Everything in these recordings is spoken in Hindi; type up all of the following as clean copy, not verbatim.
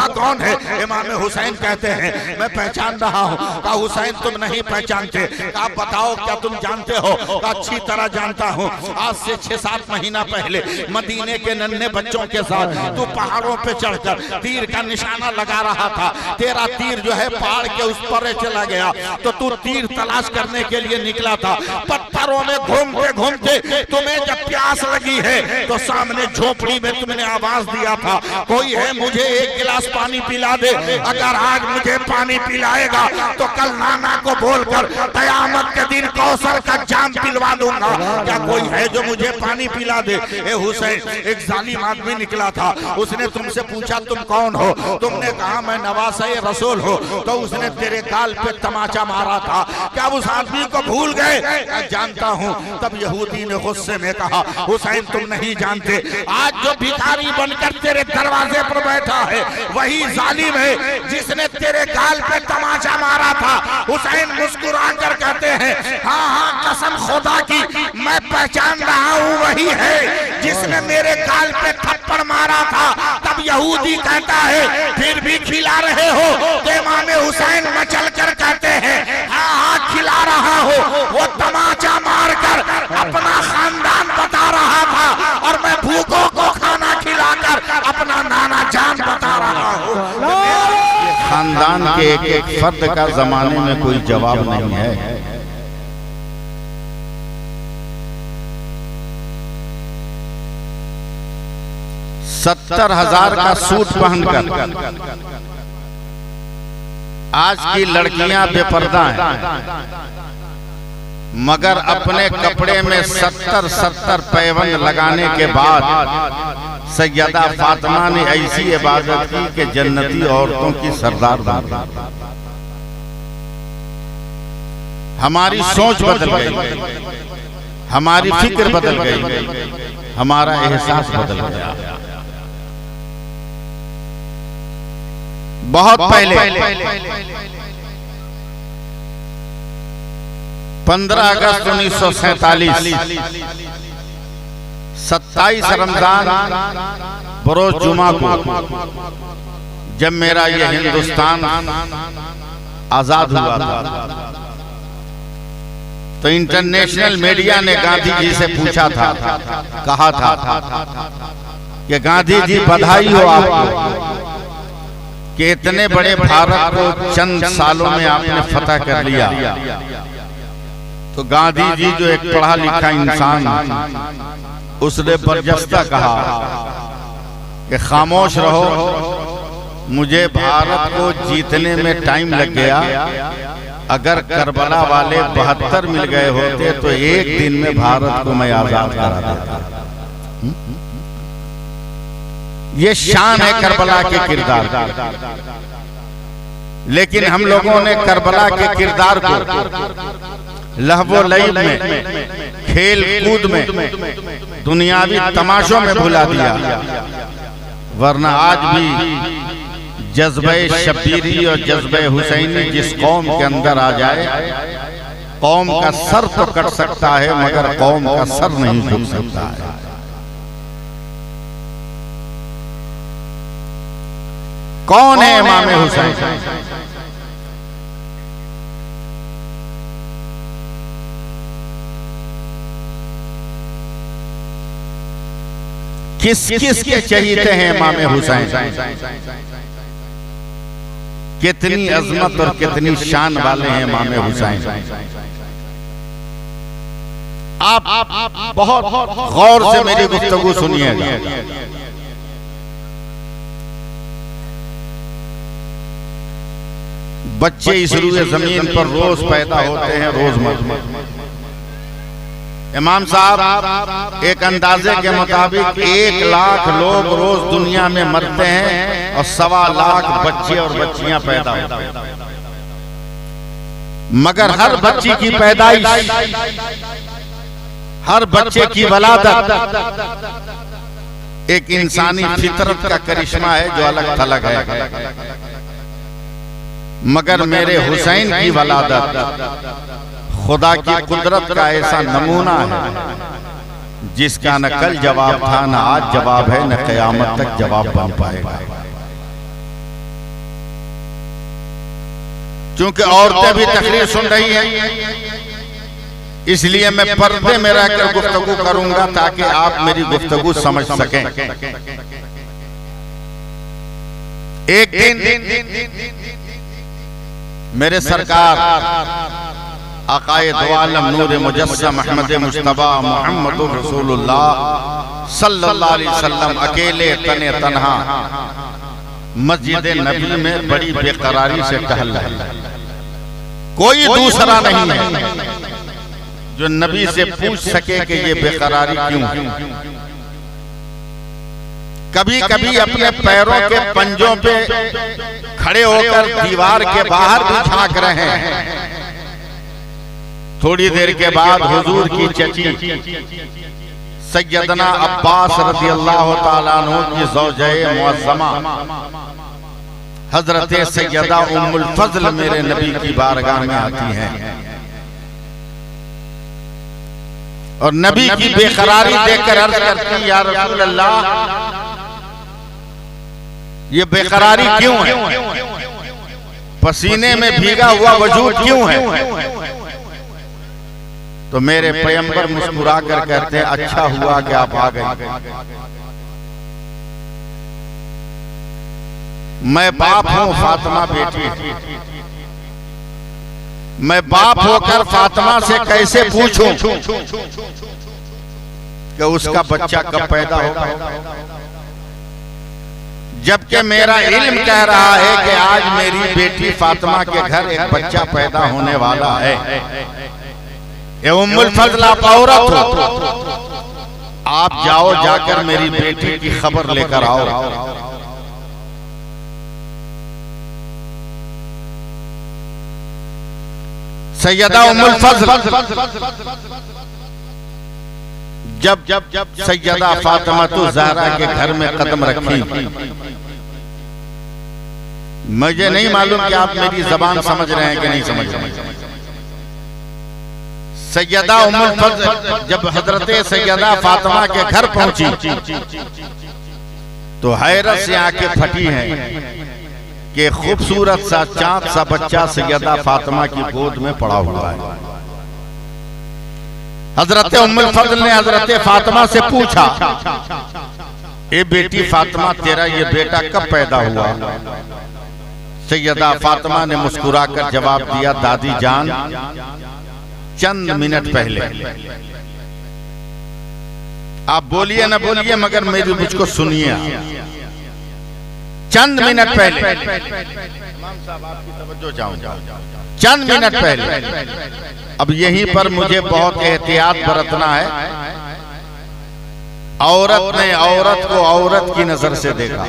कौन है? इमाम हुसैन कहते हैं मैं पहचान रहा हूँ। कहा हुसैन तुम नहीं पहचानते? कहा बताओ क्या तुम जानते हो? कहा अच्छी तरह जानता हूँ। आज से 6-7 महीना पहले मदीने के नन्हे बच्चों के साथ तू पहाड़ों पे चढ़कर तीर का निशाना लगा रहा था। तेरा तीर जो है पहाड़ के उस पर चला गया, तो तू तीर तलाश करने के लिए निकला था। पत्थरों में घूमते घूमते तुम्हें जब प्यास लगी है तो सामने झोपड़ी में तुमने आवाज दिया था, कोई है मुझे एक गिलास पानी पिला दे। अगर आज मुझे पानी पिलाएगा तो कल नाना को बोलकर कयामत के दिन कौसर का जाम पिलवा दूंगा। क्या कोई है जो मुझे पानी पिला दे? ए हुसैन, एक जालिम आदमी निकला था, उसने तुमसे पूछा तुम कौन हो? तुमने कहा मैं नवासे रसूल हो, तो उसने तेरे गाल पे तमाचा मारा था। क्या उस आदमी को भूल गए? जानता हूं। तब यहूदी ने गुस्से में कहा हुसैन तुम नहीं जानते, आज जो भिखारी बनकर तेरे दरवाजे पर बैठा है वही जालिम है जिसने तेरे गाल पे तमाचा मारा था। हुसैन मुस्कुरा कर कहते हैं हाँ हाँ कसम खुदा की मैं पहचान रहा हूँ, वही है जिसने मेरे गाल पे थप्पड़ मारा था। तब यहूदी कहता है फिर भी खिला रहे हो? तो इमाम हुसैन मचल कर कहते हैं हाँ हाँ खिला रहा हो। वो तमाचा मारकर अपना खानदान बता रहा था और मैं भूखों को खाना खिलाकर अपना नाना जान बता रहा हूँ। खानदान के एक एक फर्द का जमाने में कोई जवाब नहीं है। $70,000 का सूट पहनकर आज की लड़कियां बेपर्दा हैं, मगर अपने कपड़े में 70 पैबंद लगाने के बाद सैयदा फातिमा ने ऐसी इबादत की कि जन्नती औरतों की सरदार बन गई। हमारी सोच बदल गई, हमारी फिक्र बदल गई, हमारा एहसास बदल गया। बहुत पहले 15 अगस्त 1947 27 रमजान बरोज जुमा को जब मेरा ये हिंदुस्तान आजाद हुआ था तो इंटरनेशनल मीडिया ने गांधी जी से पूछा था, कहा था कि गांधी जी बधाई हो आपको कि इतने बड़े भारत को चंद सालों में आपने फतह कर लिया। तो गांधी जी जो एक पढ़ा लिखा इंसान, उसने बरजस्ता कहा कि खामोश रहो, मुझे भारत को जीतने में टाइम लग गया। अगर करबला वाले 72 मिल गए होते तो एक दिन में भारत को मैं आजाद करा देता। ये शान है करबला के किरदार का। लेकिन हम लोगों ने करबला के किरदार को लहवो लईब में, खेल कूद में, दुनियावी तमाशों में भुला दिया। वरना आज भी जज्बे शब्बीरी और जज्बे हुसैनी जिस कौम के अंदर आ जाए, कौम का सर तो कट सकता है मगर कौम का सर नहीं झुक सकता है। कौन है इमाम हुसैन? किस किस के चहीते हैं इमाम हुसैन? कितनी अजमत और कितनी शान वाले हैं इमाम हुसैन। आप बहुत गौर से मेरी गुफ्तगू सुनिएगा। बच्चे इस रूए जमीन पर रोज पैदा होते हैं, रोज मरते। इमाम साहब एक अंदाजे के मुताबिक 1 लाख लोग रोज दुनिया में मरते हैं और 1.25 लाख बच्चे और बच्चियां पैदा होते हैं। मगर हर बच्ची की पैदाइश, हर बच्चे की वलादत एक इंसानी फितरत का करिश्मा है जो अलग थलग है। मगर मेरे हुसैन की वलादत खुदा की कुदरत का ऐसा नमूना है जिसका न कल जवाब था, न आज जवाब है, न क़यामत तक जवाब बन पाएगा। चूंकि औरतें भी तकरीर सुन रही हैं, इसलिए मैं पर्दे में रहकर गुफ्तगू करूंगा ताकि आप मेरी गुफ्तगू समझ सकें। एक दिन मेरे सरकार आकाए दो आलम नूर मुजस्सम अहमद मुस्तफा मोहम्मद रसूलुल्लाह सल्लल्लाहु अलैहि वसल्लम अकेले तने तन्हा मस्जिद नबी में बड़ी बेकरारी से टहल रहे। कोई दूसरा नहीं है जो नबी से पूछ सके कि ये बेकरारी क्यों है। कभी कभी अपने पैरों के पंजों पे खड़े होकर दीवार के बाहर भी झांक रहे हैं। थोड़ी देर के बाद हुजूर की चची सैयदना अब्बास रज़ियल्लाहु ताला अन्हु की ज़ौजे मुअज़्ज़मा हजरत सैयदा उम्मुल फज़ल मेरे नबी की बारगाह में आती हैं और नबी की बेकरारी देखकर अर्ज करती, या रसूल अल्लाह, ये बेकरारी क्यों है? पसीने में भीगा हुआ वजूद क्यों है? तो मेरे पैगंबर मुस्कुरा कर कहते हैं, अच्छा हुआ कि आप आ गए। मैं बाप हूं, फातिमा बेटी। मैं बाप होकर फातिमा से कैसे पूछूं कि उसका बच्चा कब पैदा होगा, जबकि मेरा इल्म कह रहा है कि आज मेरी बेटी फातिमा के घर एक बच्चा पैदा होने वाला है। ये उम्मुल फज़ल आप औरत हो, आप जाओ, जाकर मेरी बेटी की खबर लेकर आओ। सैयदा उम्मुल फज़ल जब सैयदा फातिमा ज़हरा के घर में कदम रखी, मुझे नहीं मालूम कि आप मेरी जबान समझ रहे हैं कि नहीं समझ रहे हैं। सैयदा उम्मुल फज़ल जब हजरत सैयदा फातिमा के घर पहुंची तो हैरत से आंखें फटी हैं कि खूबसूरत सा चांद सा बच्चा सैयदा फातिमा की गोद में पड़ा हुआ है। हजरत उम्मुल फज़ल ने हजरत फातिमा से पूछा, ए बेटी फातिमा, तेरा ये बेटा कब पैदा हुआ? सैयदा फातिमा ने मुस्कुराकर जवाब दिया, दादी जान, चंद मिनट पहले। आप बोलिए ना बोलिए, मगर मेरी मुझको सुनिए। चंद मिनट पहले, चंद मिनट पहले। अब यहीं पर मुझे बहुत एहतियात बरतना है। औरत ने औरत को औरत की नजर से देखा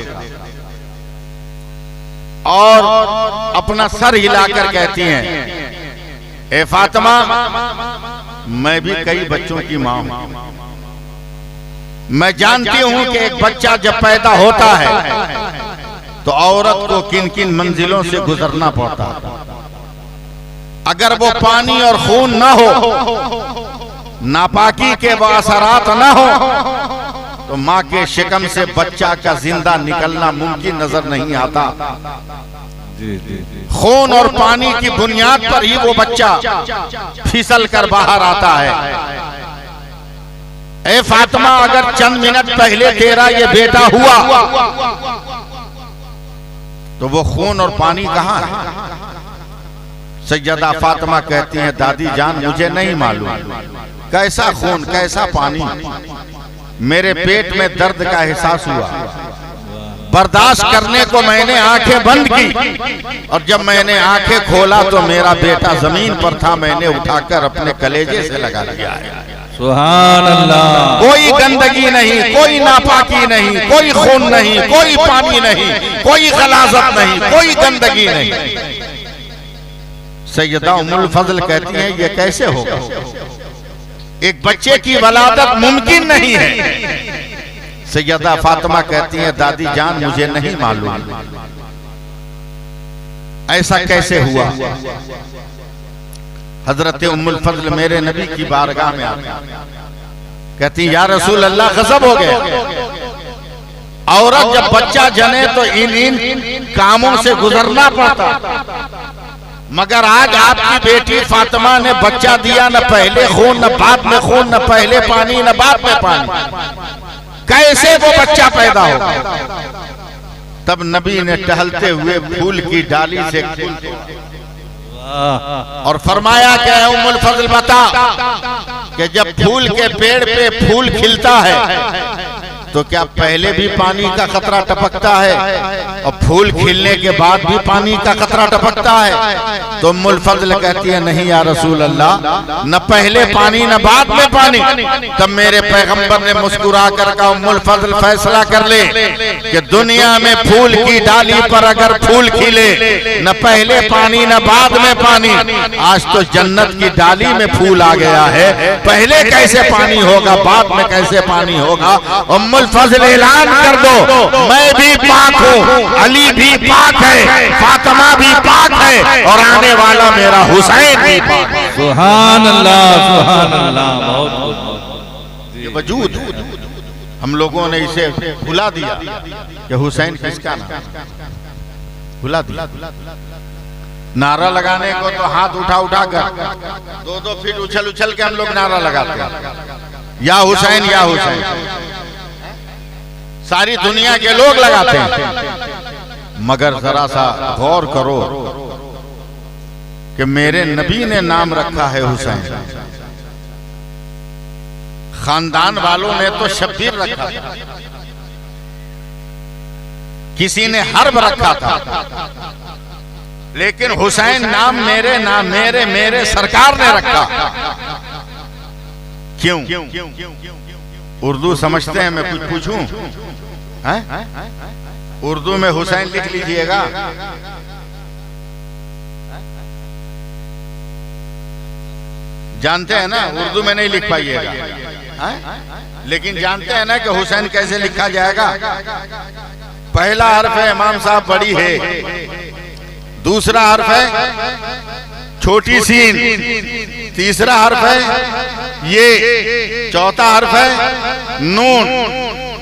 और अपना सर हिलाकर कहती हैं, ए फातिमा, मैं भी कई बच्चों की मां हूं। मैं जानती हूं कि एक बच्चा जब पैदा होता है तो औरत को किन किन मंजिलों से गुजरना पड़ता। अगर वो पानी और खून न हो, नापाकी के वो असरात न हो, तो माँ के शिकम से बच्चा का जिंदा निकलना मुमकिन नजर नहीं आता। खून और पानी की बुनियाद पर ही वो बच्चा फिसल कर बाहर आता है। ए फातिमा, अगर चंद मिनट पहले तेरा ये बेटा हुआ तो वो खून और पानी कहाँ है? सैयदा फातिमा कहती हैं, दादी जान, मुझे नहीं मालूम कैसा खून कैसा पानी। मेरे पेट में दर्द का एहसास हुआ, बर्दाश्त करने को मैंने आंखें बंद की और जब मैंने आंखें खोला तो मेरा बेटा जमीन पर था। मैंने उठाकर अपने कलेजे से लगा दिया है। सुभान अल्लाह। कोई गंदगी नहीं, कोई नापाकी नहीं, कोई खून नहीं, कोई पानी नहीं, कोई गलाजत नहीं, कोई गंदगी नहीं। सैयदा उम्मुल फज़ल कहती हैं, ये कैसे होगा? एक बच्चे की वलादत मुमकिन नहीं है। सैयदा फातिमा कहती हैं, दादी जान, मुझे नहीं मालूम ऐसा कैसे हुआ। हजरत उम्मुल फज़ल मेरे नबी की बारगाह में आती, कहती, या रसूल अल्लाह, गज़ब हो गया। औरत जब बच्चा जने तो इन कामों से गुजरना पड़ता। मगर आज आपकी बेटी फातिमा ने बच्चा दिया, न पहले खून न बाद में खून, न पहले पानी न बाद में पानी, कैसे वो बच्चा पैदा होगा? तब नबी ने टहलते हुए फूल की डाली से फूल और फरमाया कि उम्मुल फजल बता कि जब फूल के पेड़ पे फूल खिलता है तो क्या पहले भी पानी का खतरा टपकता है और फूल खिलने के बाद भी पानी का खतरा टपकता है? तो उम्मुल फजल कहती है नहीं या रसूल अल्लाह, न पहले पानी न बाद में पानी। तब मेरे पैगंबर ने मुस्कुरा कर कहा उम्मुल फजल फैसला कर ले कि दुनिया में फूल की डाली पर अगर फूल खिले न पहले पानी न बाद में पानी, आज तो जन्नत की डाली में फूल आ गया है, पहले कैसे पानी होगा, बाद में कैसे पानी होगा? उम्मुल फजल ऐलान कर दो मैं भी पाक हूँ, अली भी पाक है, फातिमा भी पाक है और आने वाला मेरा हुसैन भी पाक है। सुभान अल्लाह, सुभान अल्लाह। बहुत ये वजूद हम लोगों ने इसे भुला दिया कि हुसैन किसका नाम, भुला दिया। नारा लगाने को तो हाथ उठा उठा कर 2-2 फीट उछल उछल के हम लोग नारा लगाते हैं या हुसैन या हुसैन, सारी दुनिया के लोग लगाते हैं। मगर जरा सा गौर करो कि मेरे नबी ने नाम रखा है हुसैन, खानदान वालों ने तो शब्बीर रखा था, किसी ने हर्ब रखा था, लेकिन हुसैन नाम मेरे सरकार ने रखा। क्यों? उर्दू समझते हैं? मैं कुछ पूछूं? उर्दू में हुसैन लिख लीजिएगा। जानते हैं ना, उर्दू में नहीं लिख पाइएगा, लेकिन जानते हैं ना कि हुसैन कैसे लिखा जाएगा? पहला हर्फ है इमाम साहब बड़ी है, दूसरा हर्फ है छोटी सीन, तीसरा हर्फ है ये, चौथा हर्फ है नून।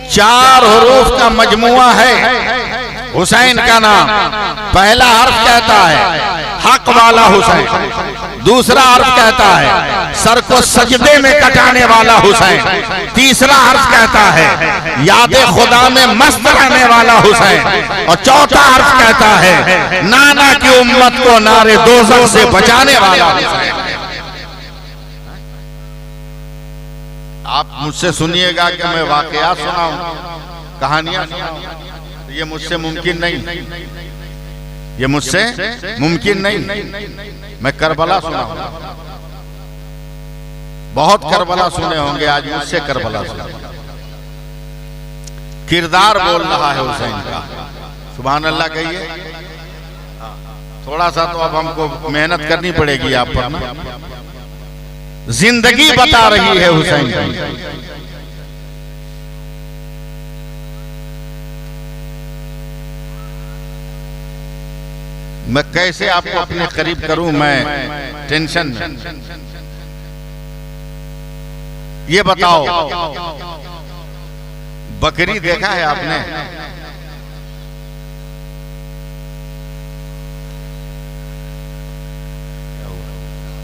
4 हरूफ का मजमुआ है हुसैन का नाम। पहला हर्फ कहता है हक वाला हुसैन, दूसरा हर्फ कहता है सर को सजदे में कटाने वाला हुसैन, तीसरा हर्फ कहता है याद खुदा में मस्त रहने वाला हुसैन, और चौथा हर्फ कहता है नाना की उम्मत को नारे दोज़ख से बचाने वाला हुसैन। आप मुझसे सुनिएगा कि मैं वाकया सुनाऊं, कहानियां सुनाऊं, ये मुझसे मुमकिन नहीं, ये मुझसे मुमकिन नहीं। मैं करबला सुनाऊं, बहुत करबला सुने होंगे, आज मुझसे करबला सुना। किरदार बोल रहा है हुसैन का, सुभान अल्लाह कहिए। थोड़ा सा तो अब हमको मेहनत करनी पड़ेगी आप पर ना, जिंदगी बता रही है हुसैन की। मैं कैसे आपको अपने करीब करूं, मैं टेंशन में। ये बताओ, बकरी देखा है आपने?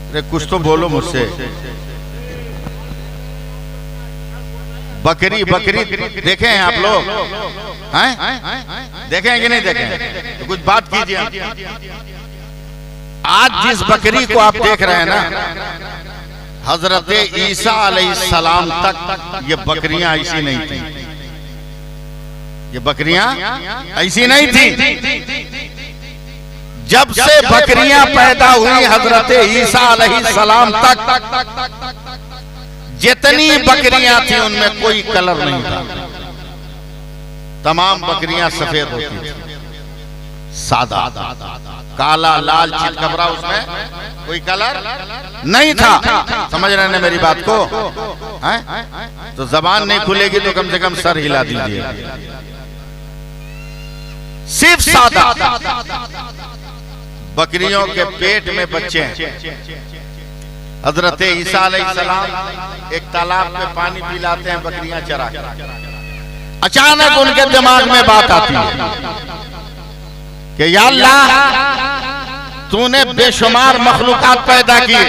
अरे कुछ तो बोलो मुझसे। बकरी देखे हैं आप लोग? हैं? देखे हैं कि नहीं देखे हैं? तो कुछ बात कीजिए। आज जिस बकरी को आप देख रहे हैं ना, हजरत ईसा अलैहिस्सलाम तक ये बकरियां ऐसी नहीं थी, ये बकरियां ऐसी नहीं थी। जब से बकरियां पैदा हुई हजरत ईसा अलैहिस्सलाम तक जितनी बकरियां थी उनमें कोई कलर नहीं था, तमाम बकरियां सफेद होती थी, सादा, काला लाल चितकबरा, उसमें कोई कलर नहीं था। समझ रहे हैं मेरी बात को? तो जबान नहीं खुलेगी तो कम से कम सर हिला दीजिए। सिर्फ सादा। बकरियों के पेट में बच्चे हैं। हजरत ईसा अलैहिस्सलाम एक तालाब में पानी पिलाते हैं बकरियां चरा कर। अचानक उनके दिमाग में बात आती है कि या अल्लाह, तूने बेशुमार मखलूकात पैदा की,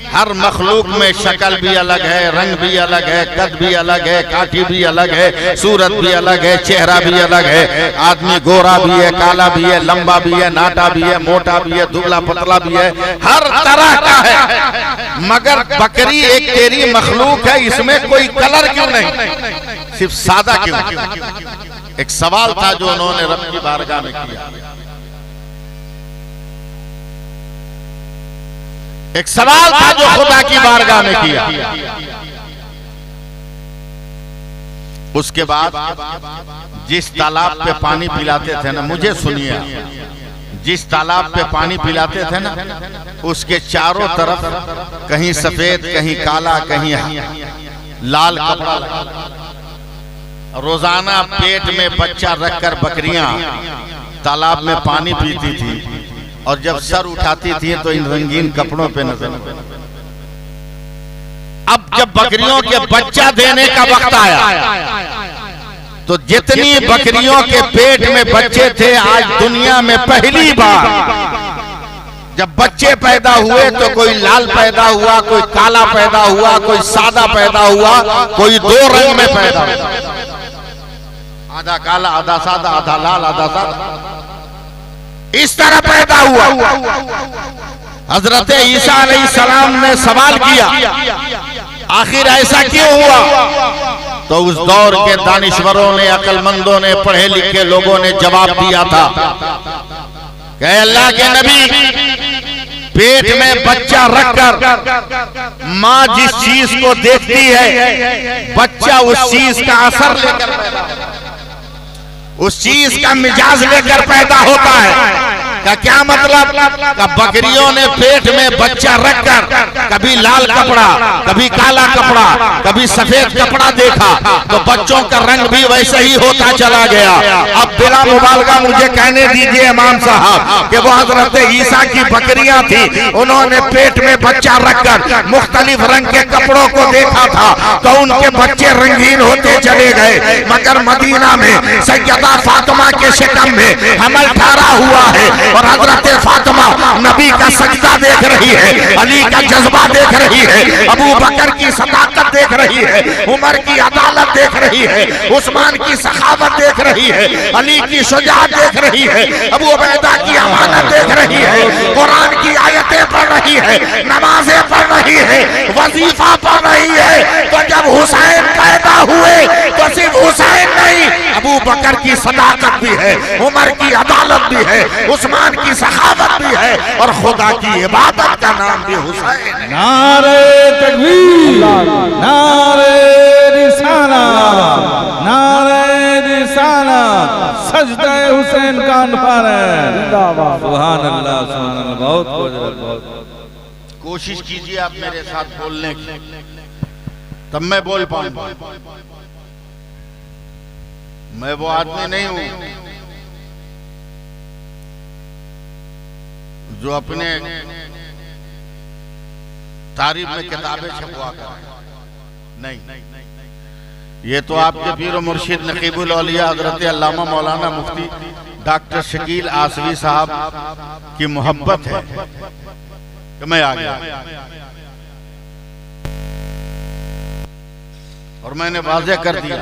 हर मखलूक में शक्ल भी अलग है, रंग भी अलग है, कद भी अलग है, काठी भी अलग है, सूरत भी अलग है, चेहरा भी अलग है। आदमी गोरा भी है, काला भी है, लंबा भी है, नाटा भी है, मोटा भी है, दुबला पतला भी है, हर तरह का है। मगर बकरी एक तेरी मखलूक है, इसमें कोई कलर क्यों नहीं, सिर्फ सादा क्यों? एक सवाल था जो उन्होंने रब की बारगाह में किया। एक सवाल था जो खुदा की बारगाह में किया। उसके बाद जिस तालाब पे पानी पिलाते थे ना, मुझे सुनिए, जिस तालाब पे पानी पिलाते थे ना, उसके चारों तरफ कहीं सफेद, कहीं काला, कहीं लाल कपड़ा लगा। रोजाना पेट में बच्चा रखकर बकरियां तालाब में पानी पीती थी, और जब सर उठाती थी तो इन रंगीन कपड़ों पे नजर। अब जब बकरियों के बच्चा देने का वक्त आया तो जितनी बकरियों के पेट में बच्चे थे, आज दुनिया में पहली बार जब बच्चे पैदा हुए तो कोई लाल पैदा हुआ, कोई काला पैदा हुआ, कोई सादा पैदा हुआ, कोई दो रंग में पैदा हुआ, आधा काला, आधा सादा, आधा लाल, आधा सादा, इस तरह पैदा हुआ। हजरत ईसा अलैहिस्सलाम ने सवाल किया, आखिर ऐसा क्यों हुआ? तो उस दौर के दानिश्वरों ने, अक्लमंदों ने, पढ़े लिखे लोगों ने जवाब दिया था कि अल्लाह के नबी, पेट में बच्चा रखकर माँ जिस चीज को देखती है, बच्चा उस चीज का असर लेकर पैदा होता है, उस चीज का मिजाज लेकर पैदा होता है। का क्या मतलब? का बकरियों ने पेट में बच्चा रखकर कभी लाल कपड़ा, कभी काला कपड़ा, कभी सफेद कपड़ा देखा, तो बच्चों का रंग भी वैसे ही होता चला गया। अब बिला मुबालगा मुझे कहने दीजिए इमाम साहब कि वो हजरत ईसा की बकरियां थी, उन्होंने पेट में बच्चा रखकर मुख्तलिफ रंग के कपड़ों को देखा था, तो उनके बच्चे रंगीन होते चले गए। मगर मदीना में सैयदा फातिमा के शिकम में हमल ठहरा हुआ है, और हजरत फातिमा नबी का सजदा देख रही है, अली का जज्बा देख रही है, अबू बकर की सदाकत देख रही है, उमर की अदालत देख रही है, उस्मान की सखावत देख रही है, अली की शुजाअत देख रही है, अबू उबैदा की अमानत देख रही है, कुरान की आयतें पढ़ रही है, नमाजें पढ़ रही है, वजीफा पढ़ रही है। तो जब हुसैन पैदा हुए तो सिर्फ हुसैन नहीं, अबू बकर की सदाकत भी है, उमर की अदालत भी है, उस्मान की सखावत भी है, और खुदा की इबादत का नाम भी हुसैन है। नारे तकबीर, नारे रिसाला, नारे रिसाला, सजदा हुसैन का अनफार है। सुभान अल्लाह, सुभान अल्लाह। बहुत कोशिश कीजिए आप मेरे साथ बोलने की, तब मैं बोल पाऊंगा। मैं वो आदमी नहीं हूं जो अपने तारीफ में किताबें छपवा कर, नहीं, ये तो आपके पीर और मुर्शिद नकीबुल औलिया हजरत अल्लामा मौलाना मुफ्ती डॉक्टर शकील आसवी साहब की मोहब्बत है कि मैं आ गया। और मैंने वाज़ेह कर दिया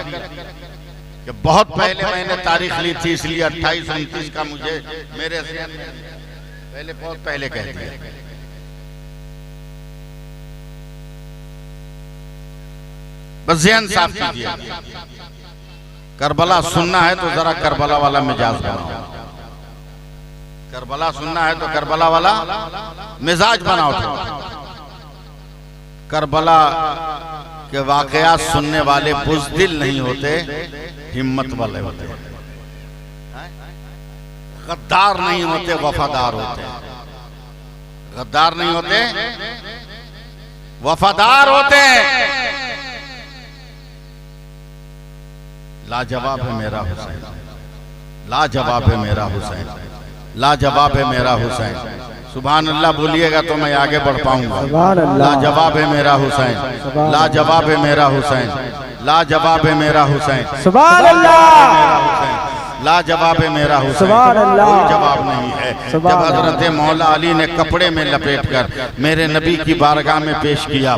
कि बहुत पहले मैंने तारीख ली थी, इसलिए 28-29 का मुझे मेरे पहले बहुत पहले कह दिया। बस ज़हन साफ कीजिए। करबला सुनना है तो जरा करबला वाला मिजाज बनाओ, करबला सुनना है तो करबला वाला मिजाज बनाओ। करबला के वाकयात सुनने वाले बुज़दिल नहीं होते, हिम्मत वाले होते, गद्दार नहीं होते, वफादार होते। गद्दार नहीं होते, वफादार होते। लाजवाब है मेरा हुसैन, लाजवाब है मेरा हुसैन, लाजवाब है मेरा हुसैन। सुभान अल्लाह बोलिएगा तो मैं आगे बढ़ पाऊंगा। लाजवाब है मेरा हुसैन, लाजवाब है मेरा हुसैन, लाजवाब है मेरा हुसैन। सुभान अल्लाह, लाजवाब है मेरा हुसैन, सुभान अल्लाह। कोई जवाब नहीं है। जब हजरत मौला अली ने कपड़े में लपेट कर मेरे नबी की बारगाह में पेश किया,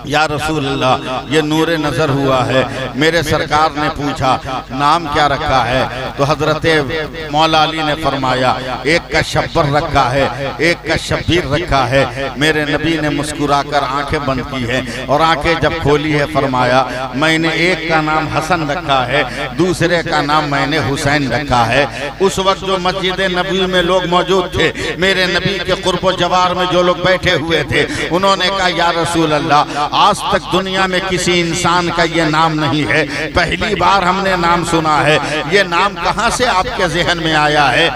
या रसूल अल्लाह ये नूरे नजर हुआ है। मेरे सरकार ने पूछा नाम क्या रखा है, तो हजरत मौला अली ने फरमाया एक का शब्बर रखा है, एक का शब्बीर रखा है। मेरे नबी ने मुस्कुराकर आंखें बंद की है और आंखें जब खोली है फरमाया मैंने एक का नाम हसन रखा है, दूसरे का नाम मैंने हुसैन रखा है। उस वक्त जो मस्जिद नबी में लोग मौजूद थे, मेरे नबी के कुर्ब जवार में जो लोग बैठे हुए थे, उन्होंने कहा या रसूल अल्लाह आज तक दुनिया में किसी इंसान का ये नाम नहीं है, पहली बार हमने नाम सुना है। ये नाम कहाँ से आपके जहन में आया है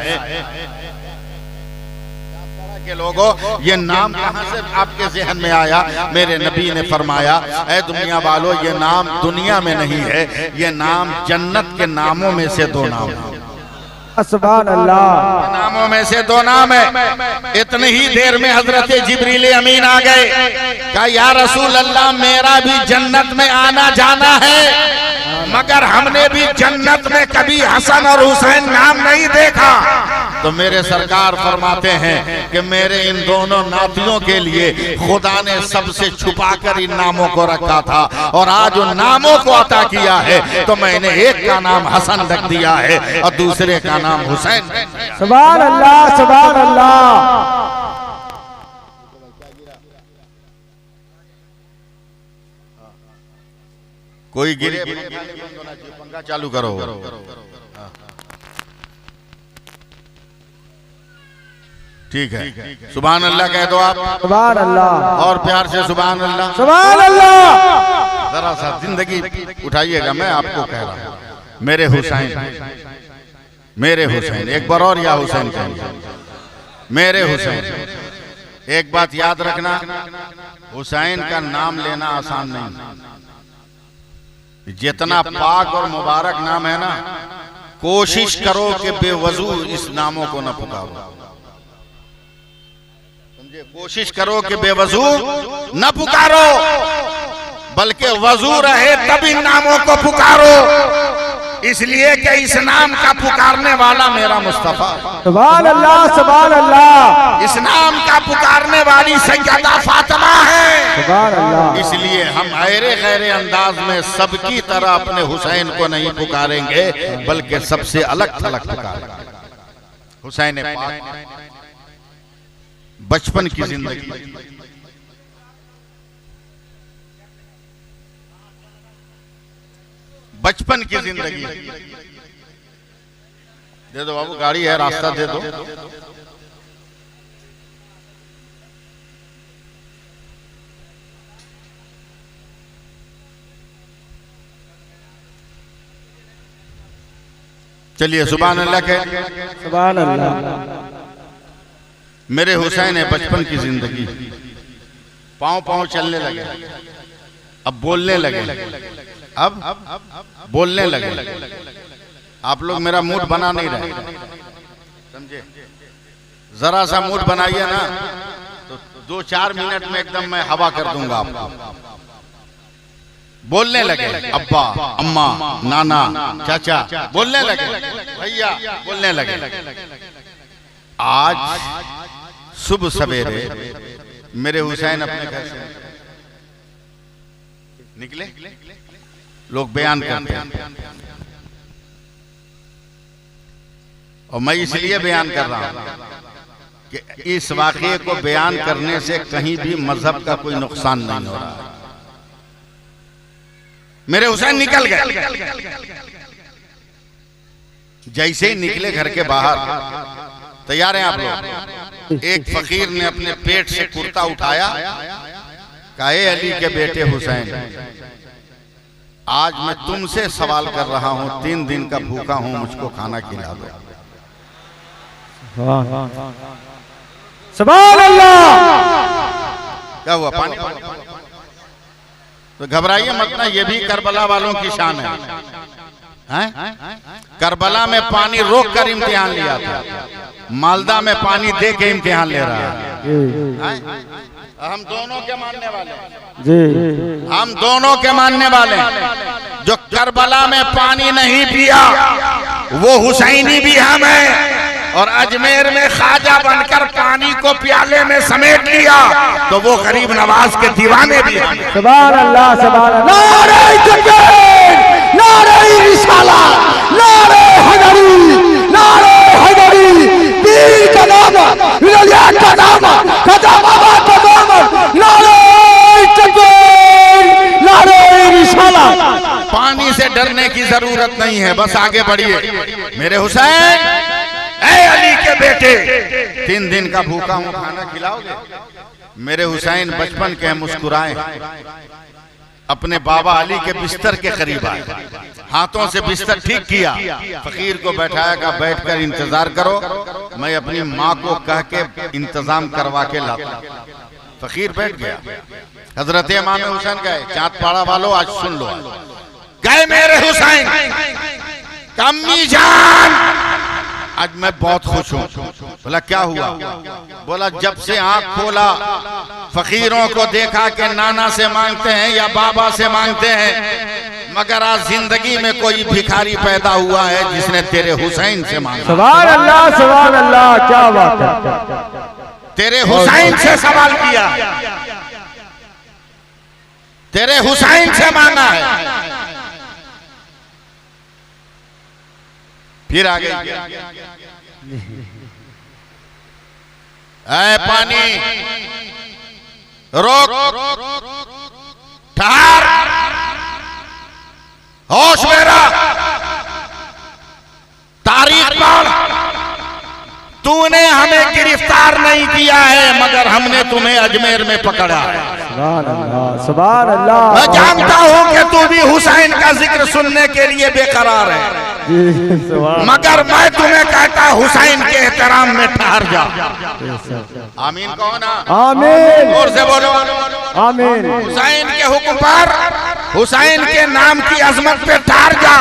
के लोगों, ये नाम कहाँ से आपके जहन में आया? मेरे नबी ने फरमाया ऐ दुनिया वालों ये नाम दुनिया में नहीं है, ये नाम जन्नत के नामों में से दो नाम है। सुभान अल्लाह। नामों में से दो नाम है। इतनी ही देर में हजरत जिब्रील अमीन आ गए। कहा या रसूल अल्लाह मेरा भी जन्नत में आना जाना है, मगर हमने भी जन्नत में कभी हसन और हुसैन नाम नहीं देखा। तो मेरे सरकार फरमाते हैं कि मेरे इन दोनों नातियों के लिए खुदा ने सबसे छुपाकर इन नामों को रखा था, और आज उन नामों को अता किया है तो मैंने एक का नाम हसन रख दिया है और दूसरे का नाम हुसैन। सुभान अल्लाह, सुभान अल्लाह। कोई गिरे पंखा चालू करो। ठीक है, सुभान अल्लाह कह दो आप, सुभान अल्लाह, और प्यार से सुभान अल्लाह, सुभान अल्लाह। जरा सा जिंदगी उठाइएगा। मैं आपको कह रहा हूँ मेरे हुसैन, मेरे हुसैन, एक बार और या हुसैन कहेंगे, मेरे हुसैन। एक बात याद रखना, हुसैन का नाम लेना आसान नहीं। जितना पाक और मुबारक नाम है ना, कोशिश करो कि बेवजू इस नामों को न पुकारो। समझे? कोशिश करो कि बेवजू न पुकारो, बल्कि वजू रहे तब इन नामों को पुकारो, इसलिए कि इस नाम का पुकारने वाला मेरा मुस्तफा। सुभान अल्लाह, सुभान अल्लाह। इस नाम का पुकारने वाली सैयदा फातिमा है। सुभान अल्लाह। इसलिए हम गैरे गैरे अंदाज में सबकी तरह अपने हुसैन को नहीं पुकारेंगे, बल्कि सबसे अलग थलग पुकारेंगे। हुसैन पाक बचपन की जिंदगी, बचपन की जिंदगी। दे दो बाबू, गाड़ी है, रास्ता दे दो। चलिए सुभान अल्लाह के, सुभान अल्लाह। मेरे हुसैन है बचपन की जिंदगी। पांव पांव चलने लगे, अब बोलने लगे, अब बोलने लगे। आप लोग मेरा मूड बना नहीं रहे, समझे? जरा सा मूड बनाइए ना तो 2-4 मिनट में एकदम मैं हवा कर दूंगा आपको। बोलने लगे, अब्बा, अम्मा, नाना, चाचा, बोलने लगे, भैया, बोलने लगे। आज सुबह सवेरे मेरे हुसैन अपने घर से निकले, लोग बयान करते हैं, और मैं इसलिए बयान कर रहा हूं कि इस वाकये को बयान करने से कहीं भी मजहब का कोई नुकसान नहीं हो रहा। मेरे हुसैन निकल गए। जैसे ही निकले घर के बाहर, तैयार हैं आप लोग? एक फकीर ने अपने पेट से कुर्ता उठाया, कहा अली के बेटे हुसैन, आज मैं तुमसे सवाल कर रहा हूं, 3 दिन का भूखा हूं, मुझको खाना खिला दो। सुभान अल्लाह। क्या हुआ? पानी? तो घबराइए मत ना, ये भी करबला वालों की शान है, हैं? करबला में पानी रोक कर इम्तिहान लिया था, मालदा में पानी दे के इम्तिहान ले रहा है। हम दोनों के मानने वाले जी, हम दोनों के मानने वाले, जो करबला में पानी नहीं पिया वो हुसैनी भी हम हैं। और अजमेर में ख्वाजा बनकर पानी को प्याले में समेट लिया तो वो गरीब नवाज के दीवाने भी हैं। सुभान अल्लाह, सुभान अल्लाह। नारे तकबीर, नारे रिसालत, नारे हैदरी, नारे हैदरी, पीर का नाम, विलिया का नाम, खजा बाबा का नाम, नारे तकबीर, नारे रिसालत। पानी से डरने की जरूरत नहीं है, बस आगे बढ़िए। मेरे हुसैन, ऐ अली के बेटे, 3 दिन का भूखा हूँ, खाना खिलाओगे? मेरे हुसैन बचपन के मुस्कुराए, अपने बाबा अली के बिस्तर के करीब आए, हाथों से बिस्तर ठीक किया, फकीर को बैठाया, कहा बैठकर इंतजार करो, मैं अपनी माँ को कह के इंतजाम करवा के लाता। फकीर बैठ गया। हजरत इमाम हुसैन गए, चाँदपाड़ा वालों आज सुन लो। गए मेरे हुसैन, अम्मी जान आज मैं बहुत खुश हूँ। बोला क्या हुआ? बोला जब से आंख खोला फकीरों को देखा कि नाना से मांगते हैं या बाबा से मांगते हैं, मगर आज जिंदगी में कोई भिखारी पैदा हुआ है जिसने तेरे हुसैन से मांगा। सुभान अल्लाह, सुभान अल्लाह, क्या बात है। तेरे हुसैन से सवाल किया, तेरे हुसैन से मांगा है। फिर आ गई, ऐ पानी रोक, ठहर, होश मेरा, तारीख पढ़। तूने हमें गिरफ्तार नहीं किया है, मगर हमने तुम्हें अजमेर में पकड़ा है। सुभान अल्लाह, सुभान अल्लाह। मैं जानता हूं कि तू भी हुसैन का जिक्र सुनने के लिए बेकरार है, मगर मैं तुम्हें कहता हुसैन के एहतराम में ठहर जा। आमीन कहो ना, आमीन, और से बोलो आमीन। हुसैन के हुक्म पर, हुसैन के नाम की अजमत पे ठहर जा।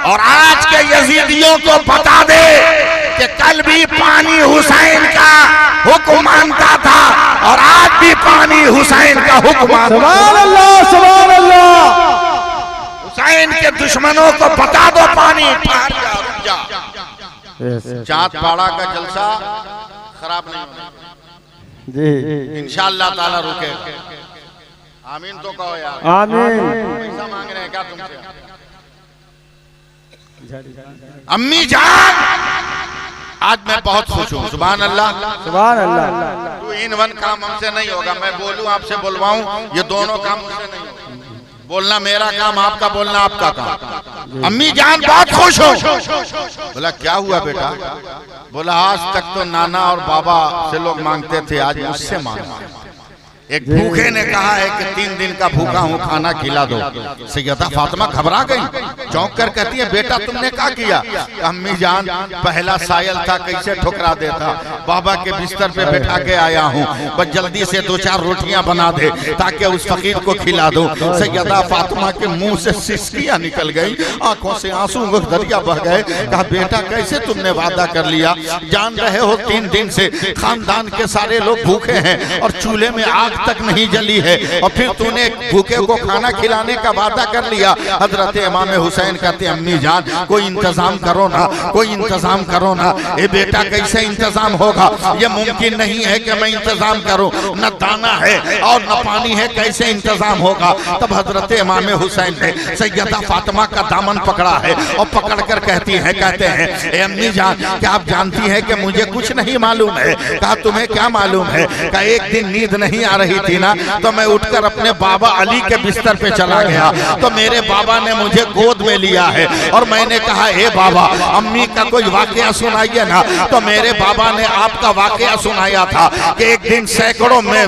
और आज के यजीदियों को बता दे कि कल भी पानी हुसैन का हुक्म मानता था और आज भी पानी हुसैन का हुक्म मानता। सुभान अल्लाह, सुभान अल्लाह। हुसैन के दुश्मनों को बता दो पानी ठहर जा, रुक जा। चाँदपाड़ा का जलसा खराब नहीं होना जी, इंशाअल्लाह ताला रुकेगा। आमीन तो कहो यार। आमीन। पैसा मांग रहे हैं क्या तुमसे? अम्मी जान, आज मैं बहुत खुश हूँ। सुभान अल्लाह, सुभान अल्लाह। तू इन वन काम हमसे नहीं होगा, मैं बोलूं आपसे बोलवाऊं, ये दोनों काम मुझसे नहीं होगा। बोलना मेरा काम, आपका बोलना आपका काम। अम्मी जान बहुत खुश हो। बोला क्या हुआ बेटा? बोला आज तक तो नाना और बाबा से लोग मांगते थे, आज मुझसे मांगा। एक भूखे ने कहा है कि 3 दिन का भूखा हूँ, खाना खिला दो। सैयदा फातिमा घबरा गई, चौंक कर कहती है बेटा तुमने क्या किया? अम्मी जान पहला सायल था, कैसे ठुकरा देता, बाबा के बिस्तर पे बैठा के आया हूँ, बस जल्दी से 2-4 रोटियां बना दे ताकि उस फकीर को खिला दो। सैयदा फातिमा के मुंह से सिसकियां निकल गई, आंखों से आंसू दरिया बह गए। कहा बेटा कैसे तुमने वादा कर लिया? जान रहे हो 3 दिन से खानदान के सारे लोग भूखे हैं और चूल्हे में आग तक नहीं जली है, और फिर तूने भूखे को खाना खिलाने का वादा कर लिया। हजरत इमाम हुसैन कहते अम्मी जान कोई इंतजाम करो ना, कोई इंतजाम करो ना। ए बेटा कैसे इंतजाम होगा? ये मुमकिन नहीं है कि मैं इंतजाम करूं, न दाना है और न पानी है, कैसे इंतजाम होगा? तब हजरत इमाम हुसैन ने सैयदा फातिमा का दामन पकड़ा है और पकड़ कर कहती है, कहते हैं ए अम्मी जान क्या आप जानती है कि मुझे कुछ नहीं मालूम है? कहा तुम्हें क्या मालूम है? कहा एक दिन नींद नहीं आ रही थी ना, तो मैं उठकर अपने बाबा अली के बिस्तर पे चला गया, तो मेरे बाबा ने मुझे गोद में लिया है और मैंने कहा हे बाबा अम्मी का कोई वाकया सुनाइए ना। तो मेरे बाबा ने आपका वाकया सुनाया था कि एक दिन सैकड़ों में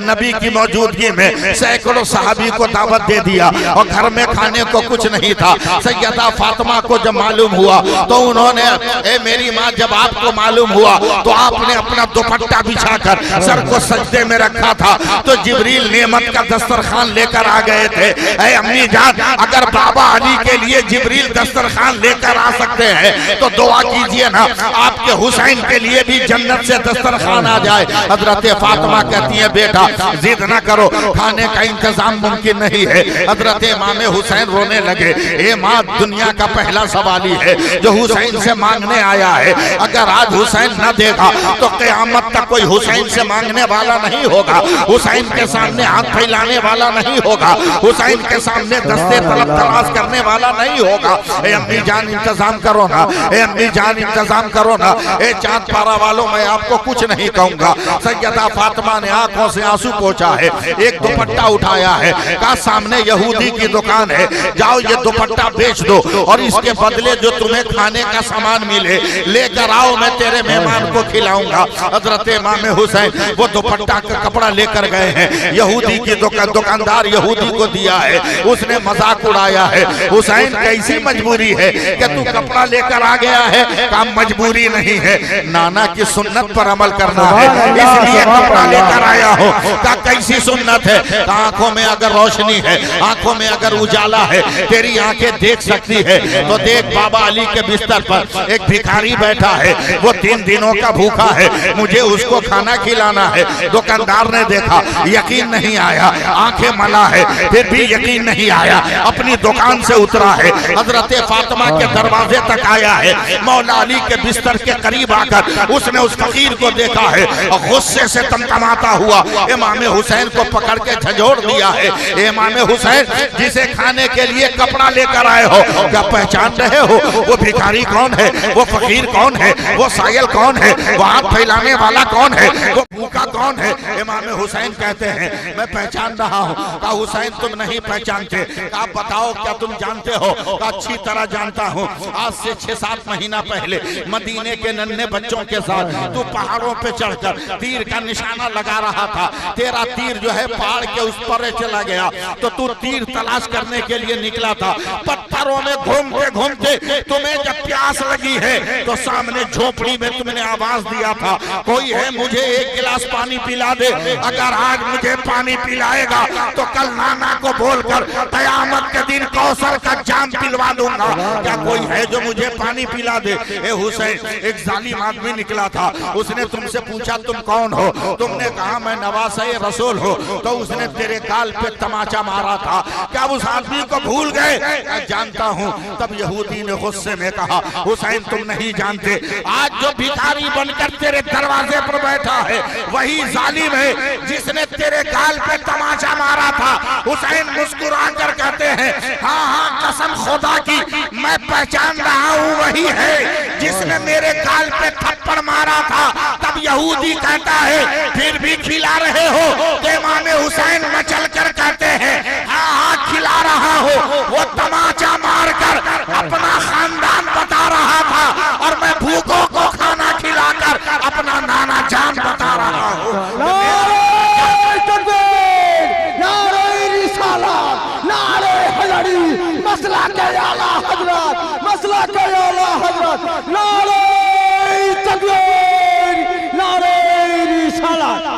नबी की मौजूदगी में सैकड़ों सहाबी को दावत दे दिया और घर में खाने को कुछ नहीं था। सैयदा फातिमा को जब मालूम हुआ तो उन्होंने, ए मेरी माँ जब आपको मालूम हुआ तो आपने अपना दुपट्टा बिछाकर सर को सजदे में रखा था, तो जिब्रील नेमत का दस्तरखान लेकर आ गए थे। ऐ अम्मी जान अगर बाबा अली के के लिए जिब्रील दस्तरखान लेकर आ सकते हैं तो दुआ कीजिए ना आपके हुसैन के लिए भी जन्नत से दस्तरखान आ जाए। हजरत फातिमा कहती है बेटा जिद ना करो, खाने का इंतजाम मुमकिन नहीं है। हजरत इमाम हुसैन रोने लगे, ए माँ दुनिया का पहला सवाल ही है जो हुसैन से मांगने आया है, अगर आज हुसैन न देगा तो क़यामत तक कोई हुसैन से मांगने वाला नहीं होगा, हुसैन के सामने हाथ फैलाने वाला नहीं होगा, हुसैन के सामने दस्ते तलब तलाश करने वाला नहीं होगा। ए अम्मी जान इंतजाम करो ना, ए अम्मी जान इंतजाम करो ना। ए चांद पारा वालों मैं आपको कुछ नहीं कहूंगा। सैयदा फातिमा ने आंखों से आंसू पोंछा है, एक दुपट्टा उठाया है, कहा सामने यहूदी की दुकान है, जाओ ये दुपट्टा बेच दो और इसके बदले जो तुम्हें खाने का सामान मिले लेकर आओ, मैं तेरे मेहमान को खिलाऊंगा। हजरत इमाम हुसैन वो दुपट्टा का कपड़ा लेकर गए हैं, यहूदी की दुकानदार यहूदी को दिया है, उसने मजाक उड़ाया है। हुसैन कैसी मजबूरी है कि तू कपड़ा लेकर आ गया है? काम मजबूरी नहीं है, नाना की सुन्नत पर अमल करना है, इसलिए कपड़ा लेकर आया हो। का कैसी सुन्नत है? आंखों में अगर रोशनी है, आंखों में अगर उजाला है, तेरी आंखें देख सकती है तो देख बाबा अली के बिस्तर पर एक भिखारी बैठा है, वो 3 दिनों का भूखा है, मुझे उसको खाना खिलाना है। दुकानदार ने देखा, यकीन नहीं आया, आंखें मला है फिर भी यकीन नहीं आया, अपनी दुकान से उतरा है, हजरत फातिमा के दरवाजे तक आया है, मौला अली के बिस्तर के करीब आकर उसने उस फकीर को देखा है और गुस्से से तमतमाता हुआ इमाम हुसैन को पकड़ के झंझोड़ दिया है। इमाम हुसैन जिसे खाने के लिए कपड़ा लेकर आए हो, क्या पहचान रहे हो? वो भिखारी कौन है, वो फकीर कौन है, वो सायल कौन है, वो हाथ फैलाने वाला कौन है, वो भूखा कौन है? इमाम हुसैन कहते हैं मैं पहचान रहा हूँ। कहा हुसैन तुम नहीं पहचानते? कहा बताओ क्या तुम जानते हो? कहा अच्छी तरह जानता हूँ, आज से 6-7 महीना पहले मदीने के नन्हे बच्चों के साथ तू पहाड़ों पे चढ़कर तीर का निशाना लगा रहा था, तेरा तीर जो है पहाड़ के उस पर चला गया, तो तू तीर तलाश करने के लिए निकला था, पत्थरों में घूमते घूमते तुम्हें जब प्यास लगी है तो सामने झोपड़ी में तुमने आवाज दिया था, कोई है मुझे 1 गिलास पानी पिला दे, अगर आज मुझे पानी पिलाएगा तो कल नाना को बोलकर कयामत के दिन कौसर का जाम पिलवा दूंगा। क्या कोई है जो मुझे पानी पिला दे? ए हुसैन एक जालिम आदमी निकला था, उसने तुमसे पूछा तुम कौन हो? तुमने कहा मैं नवासे रसूल हो, तो उसने तेरे गाल पे तमाचा मारा था, क्या उस आदमी को भूल गए? जानता हूँ। तब यहूदी ने गुस्से में कहा हुसैन तुम नहीं जानते, आज जो भिखारी बनकर तेरे दरवाजे पर बैठा है वही जालिम है जिसने तेरे गाल पे तमाचा मारा था। हुसैन मुस्कुरा कर कहते हैं हाँ हाँ कसम खुदा की मैं पहचान रहा हूँ, वही है जिसने मेरे गाल पे थप्पड़ मारा था। तब यहूदी कहता है फिर भी खिला रहे हो? इमाम हुसैन मचल कर कहते हैं हाँ हाँ खिला रहा हो, वो तमाचा मारकर अपना खानदान बता रहा था और मैं भूखों को खाना खिलाकर अपना नाना जान बता रहा हूँ। मसला के आला हजरत, मसला के आला हजरत, नारे तकबीर, नारे रिसालत।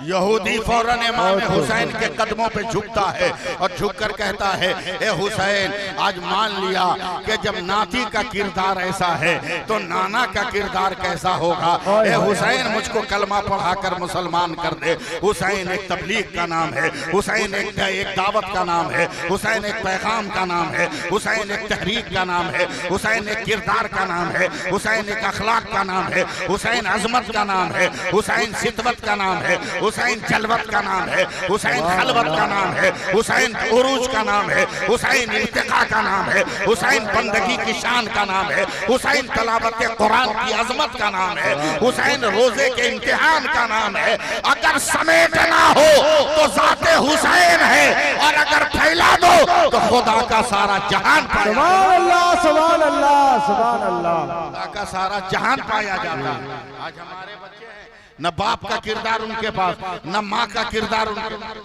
यहूदी फौरन इमाम हुसैन के कदमों पे झुकता है और झुककर कहता है ए हुसैन आज मान लिया कि जब नाती का किरदार ऐसा है तो नाना का किरदार कैसा होगा। ए हुसैन मुझको कलमा पढ़ाकर मुसलमान कर दे। हुसैन एक तबलीग का नाम है, हुसैन एक दावत का नाम है, हुसैन एक पैगाम का नाम है, हुसैन एक तहरीक का नाम है, हुसैन एक किरदार का नाम है, हुसैन एक अखलाक का नाम है, हुसैन अजमत का नाम है, हुसैन सितवत का नाम है, हुसैन जलवत का नाम है, हुसैन खलवत का नाम है, हुसैन उरूज का नाम है, हुसैन इर्तिका का नाम है, हुसैन बंदगी की शान का नाम है, हुसैन तलावत कुरान की अजमत का नाम है, हुसैन रोजे के इम्तिहान का नाम है। अगर समेटना हो तो जाते हुसैन है और अगर फैला दो तो खुदा का सारा जहान पाया। सुभान अल्लाह, सुभान अल्लाह, सुभान अल्लाह। खुदा का सारा जहान पाया जाता है। आज हमारे बच्चे हैं न बाप का किरदार उनके पास, न माँ का किरदार उनके पास।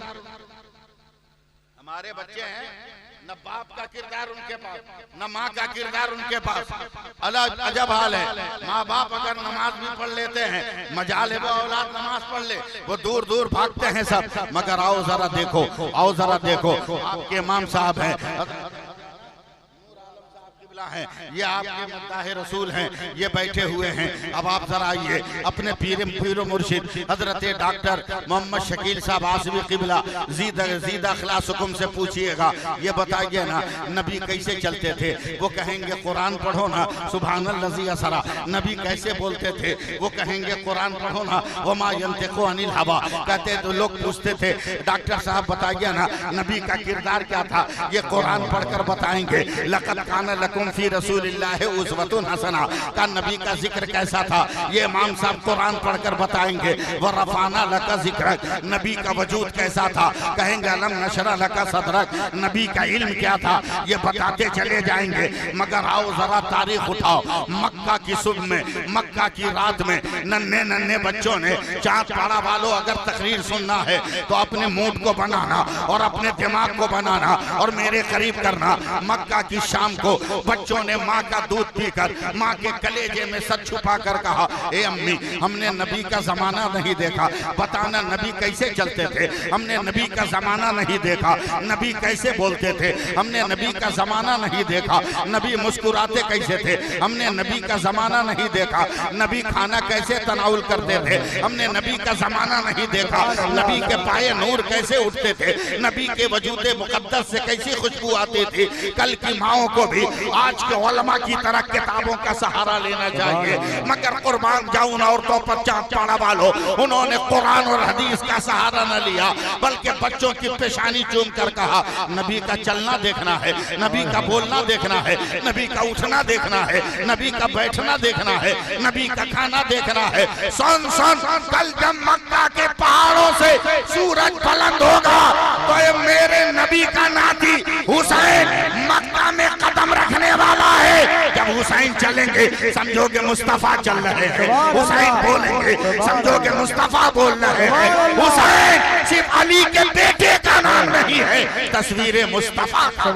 हमारे बच्चे हैं न बाप का किरदार उनके पास, न माँ का किरदार उनके पास। अलग अजब हाल है। माँ बाप अगर नमाज भी पढ़ लेते हैं, मजाल है वो औलाद नमाज पढ़ ले, वो दूर दूर भागते हैं सब। मगर आओ जरा देखो, आओ जरा देखो, आपके इमाम साहब हैं हैं, ये आपके मद्दाह रसूल हैं, ये बैठे हुए हैं। अब आप जरा आइए अपने पीर मुर्शिद हजरत डॉक्टर मोहम्मद शकील साहब आसवी किबला जीदा खलासुकुम से पूछिएगा, ये बताइए ना नबी कैसे चलते थे। वो कहेंगे कुरान पढ़ो ना, सुभानल्लज़ी असरा। नबी कैसे बोलते थे, वो कहेंगे कुरान पढ़ो ना, वमा यंतिकु अनिल हवा। कहते तो लोग पूछते थे डॉक्टर साहब बताइए ना नबी का किरदार क्या था, ये कुरान पढ़कर बताएंगे। लक़द काना लकुम फी रसूलिल्लाहि उस्वतुन हसना का नबी का जिक्र कैसा था, ये इमाम साहब कुरान पढ़कर बताएंगे। व रफ़ाना लका जिक्रक, नबी का वजूद कैसा था, कहेंगे अलम नशरा लका सदरक। नबी का इल्म क्या था, ये बताते चले जाएंगे। मगर आओ जरा तारीख उठाओ, मक्का की सुबह में, मक्का की रात में नन्हे नन्हे बच्चों ने, चाँद पाड़ा वालों अगर तकरीर सुनना है तो अपने मूड को बनाना और अपने दिमाग को बनाना और मेरे करीब करना। मक्का की शाम को बच्चों ने माँ का दूध पीकर माँ के कलेजे में सच छुपा कर कहा, ए अम्मी हमने नबी का जमाना नहीं देखा, बताना नबी कैसे चलते थे। हमने नबी का जमाना नहीं देखा, नबी कैसे बोलते थे। हमने नबी का जमाना नहीं देखा, नबी मुस्कुराते कैसे थे। हमने नबी का जमाना नहीं देखा, नबी खाना कैसे तनाउल करते थे। हमने नबी का जमाना नहीं देखा, नबी के पाए नूर कैसे उठते थे, नबी के वजूदे मुकद्दस से कैसी खुशबू आती थी। कल की माओं को भी आज के उलमा की तरह किताबों का सहारा लेना चाहिए। मगर कुर्बान जाऊं औरतों पर चाँद पाड़ा वालों, उन्होंने कुरान और हदीस का सहारा न लिया, बल्कि बच्चों की पेशानी चूम कर कहा नबी का चलना देखना है, नबी का बोलना देखना है, नबी का उठना देखना है, नबी का बैठना देखना है, नबी का खाना देखना है। सुन सुन, कल जब मक्का के पहाड़ों से सूरज बुलंद होगा तो ये मेरे नबी का नाती हुसैन मक्का में कदम रखने वाला है। जब हुसैन चलेंगे समझोगे मुस्तफा चल रहे हैं, हुसैन बोलेंगे समझोगे मुस्तफा बोल रहे हैं। हुसैन सिर्फ अली के बेटे का नाम नहीं है, तस्वीर मुस्तफा का।